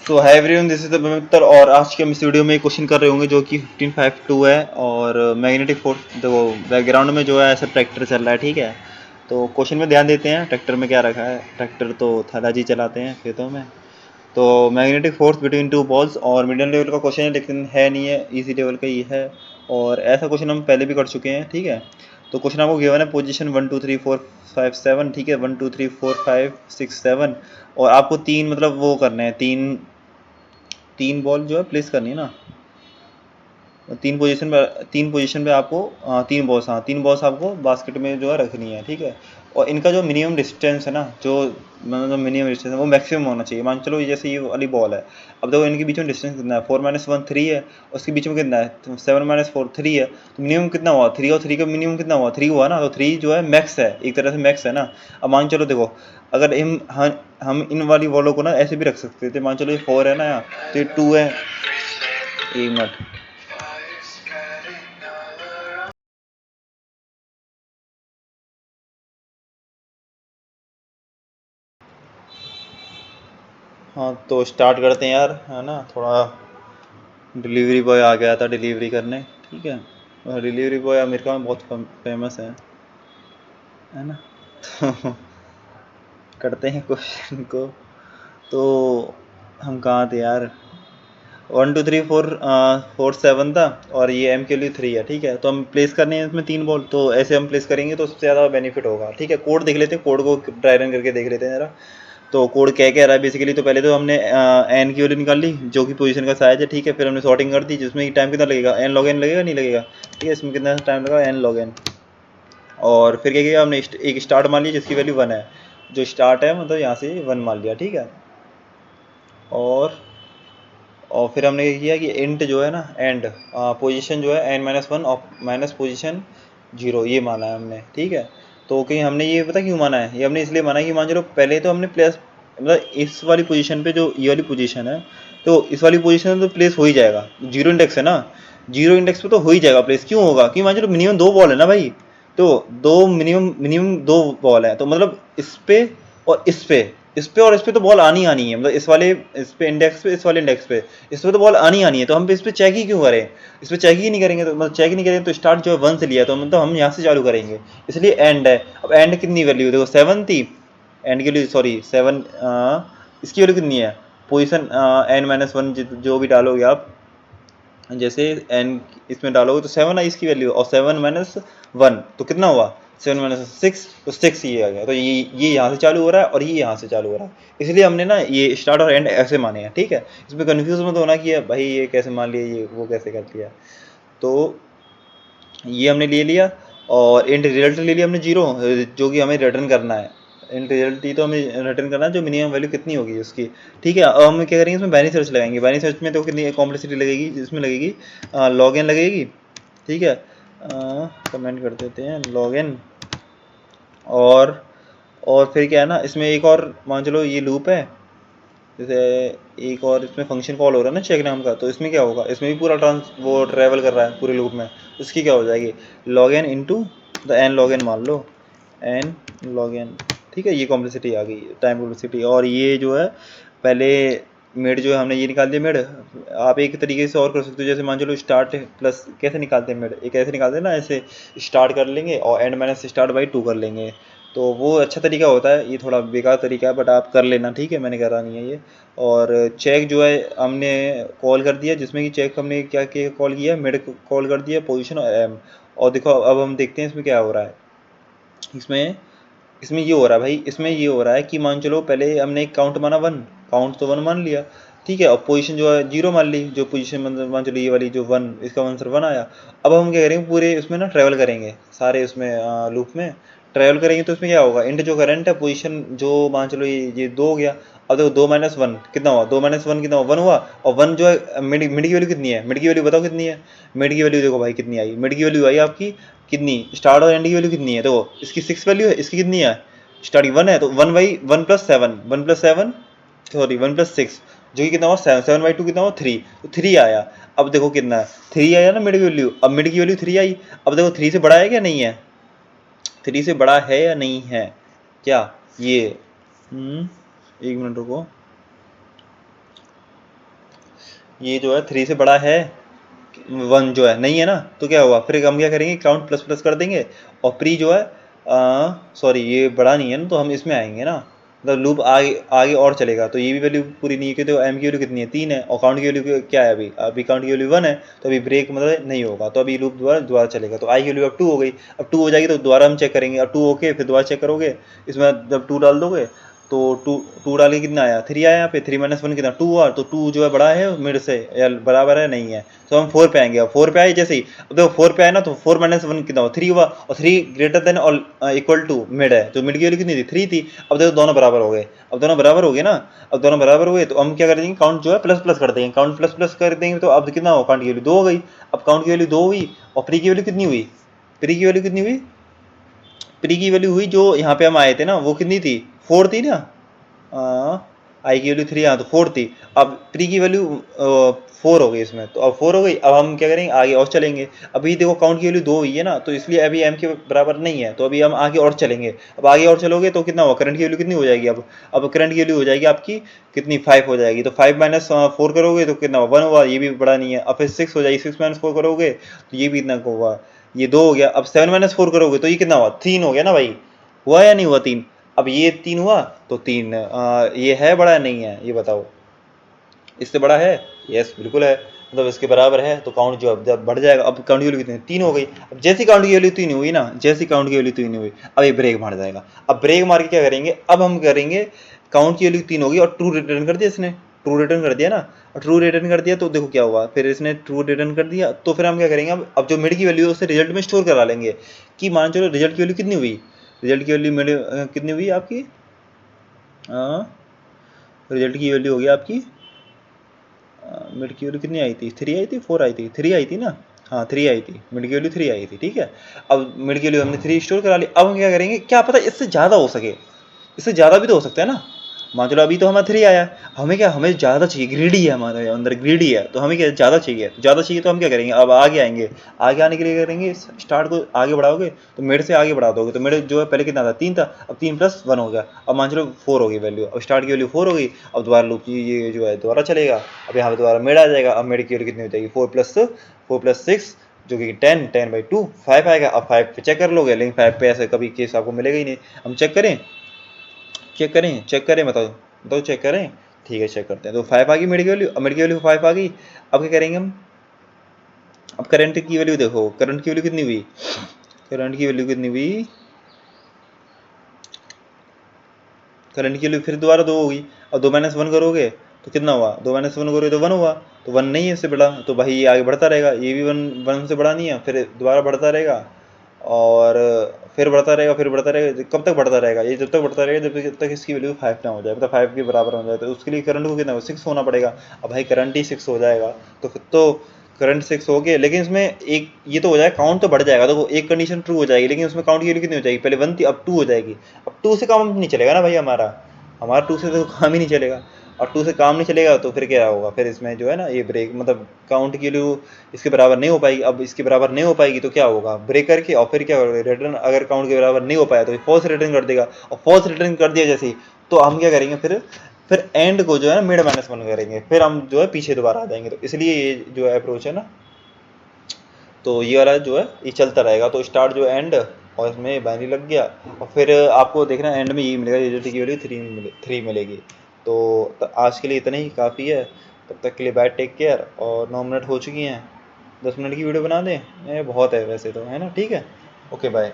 तो hi everyone, this is the Mitra. और आज के हम इस वीडियो में क्वेश्चन कर रहे होंगे जो कि 1552 है। और मैग्नेटिक फोर्स देखो, बैकग्राउंड में जो है ऐसा ट्रैक्टर चल रहा है, ठीक है। तो क्वेश्चन में ध्यान देते हैं ट्रैक्टर में क्या रखा है। ट्रैक्टर तो दादाजी चलाते हैं खेतों में। तो magnetic force between two balls, और मीडियम लेवल का क्वेश्चन है लेकिन है नहीं है, इजी लेवल का ही है। और ऐसा क्वेश्चन हम पहले भी कर चुके हैं, ठीक है। तो क्वेश्चन आपको गिवन है पोजीशन 1 2 3 4 5 7, ठीक है। 1 2 3 4 5 6 7। और आपको तीन मतलब वो करने हैं, तीन तीन बॉल जो है प्लेस करनी है ना। तीन पोजीशन पे आपको तीन बॉल्स, हाँ तीन बॉल्स आपको बास्केट में जो है रखनी है, ठीक है। और इनका जो मिनिमम डिस्टेंस है ना, जो मतलब मिनिमम डिस्टेंस है वो मैक्सिमम होना चाहिए। मान चलो जैसे ये वाली बॉल है, अब देखो इनके बीच में डिस्टेंस कितना है, 4 - 1 3 है। और उसके बीच में कितना है, तो 7 - 4 3 है। तो मिनिमम कितना हुआ, 3, और 3 का मिनिमम कितना हुआ, 3 हुआ ना। तो 3 जो है मैक्स है, एक तरह से मैक्स है ना। अब मान चलो देखो, अगर हम इन वाली बॉलों को ना ऐसे भी रख सकते थे। मान चलो ये 4 है ना यहाँ, तो ये 2 है। एक मिनट। हाँ तो स्टार्ट करते हैं यार, है ना। थोड़ा डिलीवरी बॉय आ गया था डिलीवरी करने, ठीक है। और डिलीवरी बॉय अमेरिका में बहुत फेमस है ना। तो करते हैं क्वेश्चन को। तो हम कहाँ थे यार, 1 2 3 4 4 7 था। और ये एम के लिए 3 है, ठीक है। तो हम प्लेस करने हैं इसमें तीन बॉल, तो ऐसे हम प्लेस करेंगे तो सबसे ज़्यादा बेनिफिट होगा, ठीक है। कोड देख लेते हैं, कोड को ड्राई रन करके देख लेते हैं जरा। तो कोड क्या कह रहा है बेसिकली, तो पहले तो हमने एन की वैल्यू निकाल ली जो कि पोजीशन का साइज है, ठीक है। फिर हमने सॉर्टिंग कर दी, जिसमें टाइम कितना लगेगा, एन लॉग एन लगेगा, नहीं लगेगा, ठीक है। इसमें कितना टाइम लगा, एन लॉग एन। और फिर क्या किया हमने, एक स्टार्ट मान लिया जिसकी वैल्यू 1 है। जो स्टार्ट है मतलब यहाँ से 1 मान लिया, ठीक है। और और फिर हमने क्या किया कि इंट जो है ना, एंड पोजीशन जो है n - 1 और माइनस पोजीशन 0, ये माना है हमने, ठीक है। तो कहीं हमने ये पता क्यों माना है, ये हमने इसलिए माना है कि मान चलो पहले तो हमने प्लेस मतलब इस वाली पोजीशन पे, जो ये वाली पोजीशन है, तो इस वाली पोजीशन तो प्लेस हो ही जाएगा। जीरो इंडेक्स है ना, जीरो इंडेक्स पे तो हो ही जाएगा प्लेस। क्यों होगा, कि मान चलो मिनिमम दो बॉल है ना भाई। तो दो मिनिमम मिनिमम दो बॉल है, तो मतलब इस पे और इस पे, इस पे और इस पे तो बॉल आनी आनी है। मतलब इस वाले, इस पे इंडेक्स पे, इस वाले इंडेक्स पे, इस पे तो बॉल आनी आनी है। तो हम इस पे चेक ही क्यों करें, इस पे चेक ही नहीं करेंगे। तो मतलब चेक ही नहीं करेंगे तो स्टार्ट जो है 1 से लिया, तो मतलब हम यहाँ से चालू करेंगे, इसलिए एंड है। अब एंड कितनी वैल्यू देखो, 7 थी एंड की वैल्यू, सॉरी 7। इसकी वैल्यू कितनी है, पोजिशन n - 1 जो भी डालोगे आप, जैसे एन इसमें डालोगे तो 7 आई इसकी वैल्यू, और 7 - 1 तो कितना हुआ, 7 - 6, तो 6 ये आ गया। तो ये यहाँ से चालू हो रहा है और ये यहाँ से चालू हो रहा है, इसलिए हमने ना ये स्टार्ट और एंड ऐसे माने हैं, ठीक है। इसमें कन्फ्यूज मत होना कि भाई ये कैसे मान लिया, ये वो कैसे कर लिया। तो ये हमने ले लिया, और इंट रिजल्ट ले लिया हमने 0, जो कि हमें रिटर्न करना है। इंट रिजल्ट ही तो हमें रिटर्न करना है, जो मिनिमम वैल्यू कितनी होगी उसकी, ठीक है। अब हम क्या करेंगे, इसमें बाइनरी सर्च लगाएंगे। बाइनरी सर्च में तो कितनी कॉम्प्लेक्सिटी लगेगी, इसमें लगेगी लॉग एन लगेगी, ठीक है। कमेंट कर देते हैं लॉग एन। और फिर क्या है ना, इसमें एक और मान चलो ये लूप है, जैसे एक और इसमें फंक्शन कॉल हो रहा है ना चेक नाम का। तो इसमें क्या होगा, इसमें भी पूरा वो ट्रैवल कर रहा है पूरे लूप में। उसकी क्या हो जाएगी, log n into the n log n मान लो, एन लॉग एन, ठीक है। ये कॉम्प्लेक्सिटी आ गई, टाइम कॉम्प्लेक्सिटी। और ये जो है पहले मेड जो है हमने ये निकाल दिया मेड। आप एक तरीके से और कर सकते हो, जैसे मान चलो स्टार्ट प्लस कैसे निकालते हैं मेड, एक ऐसे निकालते हैं ना, ऐसे स्टार्ट कर लेंगे और एंड माइनस स्टार्ट बाई 2 कर लेंगे। तो वो अच्छा तरीका होता है, ये थोड़ा बेकार तरीका है बट आप कर लेना, ठीक है। मैंने करा नहीं है ये। और चेक जो है हमने कॉल कर दिया, जिसमें कि चेक हमने क्या क्या कॉल किया, मिड कॉल कर दिया, पोजीशन और एम। और देखो अब हम देखते हैं इसमें क्या हो रहा है। इसमें इसमें ये हो रहा है भाई, इसमें ये हो रहा है कि मान चलो पहले हमने एक काउंट माना 1, काउंट तो 1 मान लिया, ठीक है। और पोजीशन जो है 0 मान ली, जो पोजीशन मतलब मान चलो ये वाली जो 1, इसका आंसर 1 आया। अब हम क्या करेंगे, पूरे उसमें ना ट्रैवल करेंगे, सारे उसमें लूप में ट्रैवल करेंगे। तो उसमें क्या होगा, इंट जो करंट है पोजीशन जो मान चलो ये 2 हो गया। अब देखो 2 - 1 कितना हुआ, 2 - 1 कितना हुआ, 1 हुआ। और 1 जो है मिड की वैल्यू कितनी है, मिड की वैल्यू बताओ कितनी है। मिड की वैल्यू देखो भाई कितनी आई, मिड की वैल्यू आई आपकी कितनी, स्टार्ट और एंड की वैल्यू कितनी है, देखो इसकी 6 वैल्यू है, इसकी कितनी है, स्टार्टिंग 1 है, तो 1/1 + 7, 1 + 7, सॉरी 1 + 6, जो कि कितना हुआ 7, 7/2 कितना हुआ 3, तो 3 आया। अब देखो कितना है, 3 आया ना मिड की वैल्यू। अब मिड की वैल्यू 3 आई। अब देखो 3 से बड़ा है क्या, नहीं है, 3 से बड़ा है या नहीं है क्या ये। एक मिनट रुको, ये जो है 3 से बड़ा है 1 जो है नहीं है ना, तो क्या हुआ फिर हम क्या करेंगे काउंट प्लस प्लस कर देंगे और प्री जो है सॉरी ये बड़ा नहीं है ना, तो हम इसमें आएंगे ना, मतलब लूप आगे आगे और चलेगा, तो ये भी वैल्यू पूरी नहीं है क्योंकि तो एम की वैल्यू कितनी है 3 है और काउंट की वैल्यू क्या है अभी अभी काउंट की वैल्यू 1 है, तो अभी ब्रेक मतलब नहीं होगा, तो अभी लूप दोबारा दोबारा चलेगा, तो आई की वैल्यू अब 2 हो गई, अब 2 हो जाएगी तो दोबारा हम चेक करेंगे, अब 2 ओके फिर दोबारा चेक करोगे, इसमें जब 2 डाल दोगे तो 2 डाल के कितना आया 3 आया, यहाँ पे 3 माइनस 1 कितना 2 हुआ, तो 2 जो है बड़ा है मिड से या बराबर है नहीं है, तो हम 4 पे आएंगे, अब 4 पे आए जैसे ही अब देखो 4 पे आए ना तो 4 माइनस 1 कितना हुआ 3 हुआ, और 3 ग्रेटर देन और इक्वल टू मिड है, तो मिड की वैल्यू कितनी थी 3 थी, अब देखो दोनों बराबर हो गए, अब दोनों बराबर हो गए ना, अब दोनों बराबर हुए तो हम क्या कर देंगे काउंट जो है प्लस प्लस कर देंगे, काउंट प्लस प्लस कर देंगे तो अब कितना हो काउंट की वैल्यू 2 हो गई, अब काउंट की वैल्यू 2 हुई और प्री की वैल्यू कितनी हुई, प्री की वैल्यू कितनी हुई, प्री की वैल्यू हुई जो यहाँ पे हम आए थे ना वो कितनी थी 4 थी ना, आई की वैल्यू 3 यहाँ तो 4 थी, अब प्री की वैल्यू 4 हो गई इसमें, तो अब 4 हो गई, अब हम क्या करेंगे आगे और चलेंगे, अभी देखो काउंट की वैल्यू 2 हुई है ना, तो इसलिए अभी एम के बराबर नहीं है, तो अभी हम आगे और चलेंगे, अब आगे और चलोगे तो कितना हुआ करंट की वैल्यू कितनी हो जाएगी, अब करंट की वैल्यू हो जाएगी आपकी कितनी 5 हो जाएगी, तो 5 माइनस 4 करोगे तो कितना हुआ 1 हुआ, ये भी बड़ा नहीं है, अब फिर 6 हो जाएगी 6 माइनस 4 करोगे तो ये भी इतना होगा, ये 2 हो गया, अब 7 माइनस 4 करोगे तो ये कितना हुआ 3 हो गया ना भाई, हुआ या नहीं हुआ 3, अब ये 3 हुआ तो 3 ये है बड़ा नहीं है ये बताओ, इससे बड़ा है, यस बिल्कुल है, मतलब इसके बराबर है, तो काउंट जो अब जब बढ़ जाएगा, अब काउंट की वैल्यू कितनी 3 हो गई, अब जैसी काउंट की वैल्यू 3 हुई ना, जैसी काउंट की वैल्यू 3 हुई अब ये ब्रेक मार जाएगा, अब ब्रेक मार के क्या करेंगे, अब हम करेंगे काउंट की वैल्यू 3 होगी और ट्रू रिटर्न कर दिया इसने, ट्रू रिटर्न कर दिया ना, और ट्रू रिटर्न कर दिया तो देखो क्या हुआ, फिर इसने ट्रू रिटर्न कर दिया, तो फिर हम क्या करेंगे अब जो मिड की वैल्यू है उसे रिजल्ट में स्टोर करा लेंगे, कि मान चलो रिजल्ट की वैल्यू कितनी हुई, रिजल्ट की वैल्यू मिड कितनी हुई आपकी, रिजल्ट की वैल्यू होगी आपकी मिड की वैल्यू कितनी आई थी 3 आई थी 4 आई थी 3 आई थी ना, हाँ 3 आई थी, मिड की वैल्यू 3 आई थी, ठीक है, अब मिड की वैल्यू हमने 3 स्टोर करा ली, अब हम क्या करेंगे क्या पता इससे ज़्यादा हो सके, इससे ज़्यादा भी तो हो सकता है ना, मान चलो अभी तो हमारा 3 आया, हमें क्या हमें ज़्यादा चाहिए, ग्रीडी है हमारे अंदर ग्रीडी है, तो हमें क्या ज़्यादा चाहिए, तो ज़्यादा चाहिए तो हम क्या करेंगे अब आगे आएंगे, आगे आने के लिए करेंगे स्टार्ट को आगे बढ़ाओगे तो मिड से आगे बढ़ा दोगे, तो मिड जो है पहले कितना था 3 था, अब 3 प्लस 1 हो गया, अब मान चलो 4 हो गई वैल्यू, अब स्टार्ट की वैल्यू 4 हो गई, अब दोबारा लूप ये जो है दोबारा चलेगा, अब यहाँ पे दोबारा मिड आ जाएगा, अब मिड की वैल्यू कितनी हो जाएगी 4 प्लस 6 जो कि 10 10/2 5 आएगा, अब 5 पे चेक कर लोगे, लेकिन 5 पे ऐसे कभी केस आपको मिलेगा ही नहीं, हम चेक करें बताओ बताओ चेक करें, ठीक है चेक करते हैं, तो 5 आ गई मिड की वैल्यू, अब मिड की वैल्यू 5 आ गई, अब क्या करेंगे हम, अब करंट की वैल्यू देखो, करंट की वैल्यू कितनी हुई, करंट की वैल्यू कितनी हुई, करंट की वैल्यू फिर दोबारा 2 होगी, अब 2 माइनस 1 करोगे तो कितना हुआ, 2 माइनस 1 करोगे तो 1 हुआ, तो 1 नहीं है इससे बड़ा, तो भाई ये आगे बढ़ता रहेगा, ये भी 1 से बड़ा नहीं है, फिर दोबारा बढ़ता रहेगा, और फिर बढ़ता रहेगा फिर बढ़ता रहेगा, कब तक बढ़ता रहेगा ये, जब तक बढ़ता रहेगा जब तक इसकी वैल्यू 5 ना हो जाए, मतलब 5 के बराबर हो जाए, तो उसके लिए करंट को कितना 6 होना पड़ेगा, अब भाई करंट ही 6 हो जाएगा, तो फिर तो करंट 6 हो गया, लेकिन इसमें एक ये तो हो जाएगा काउंट तो बढ़ जाएगा, तो एक कंडीशन ट्रू हो जाएगी, लेकिन उसमें काउंट की वैल्यू कितनी हो जाएगी, पहले 1 थी अब 2 हो जाएगी, अब 2 से काम नहीं चलेगा ना भाई हमारा, हमारा 2 से तो काम ही नहीं चलेगा, और 2 से काम नहीं चलेगा तो फिर क्या होगा, फिर इसमें जो है ना ये ब्रेक मतलब काउंट की वैल्यू इसके बराबर नहीं हो पाएगी, अब इसके बराबर नहीं हो पाएगी तो क्या होगा ब्रेक करके, और फिर क्या होगा रिटर्न, अगर काउंट के बराबर नहीं हो पाया तो फॉल्स रिटर्न कर देगा, और फॉल्स रिटर्न कर दिया जैसे ही, तो हम क्या करेंगे फिर एंड को जो है ना मिड माइनस 1 करेंगे, फिर हम जो है पीछे दोबारा आ जाएंगे, तो इसलिए ये जो है अप्रोच है ना, तो ये वाला जो है ये चलता रहेगा, तो स्टार्ट जो एंड और इसमें बाइनरी लग गया, और फिर आपको देखना एंड में ये मिलेगा रिजल्ट की वैल्यू 3 मिलेगी, तो आज के लिए इतना ही काफ़ी है, तब तक के लिए बाय टेक केयर, और 9 मिनट हो चुकी हैं, 10 मिनट की वीडियो बना दें बहुत है वैसे तो है ना, ठीक है, ओके बाय।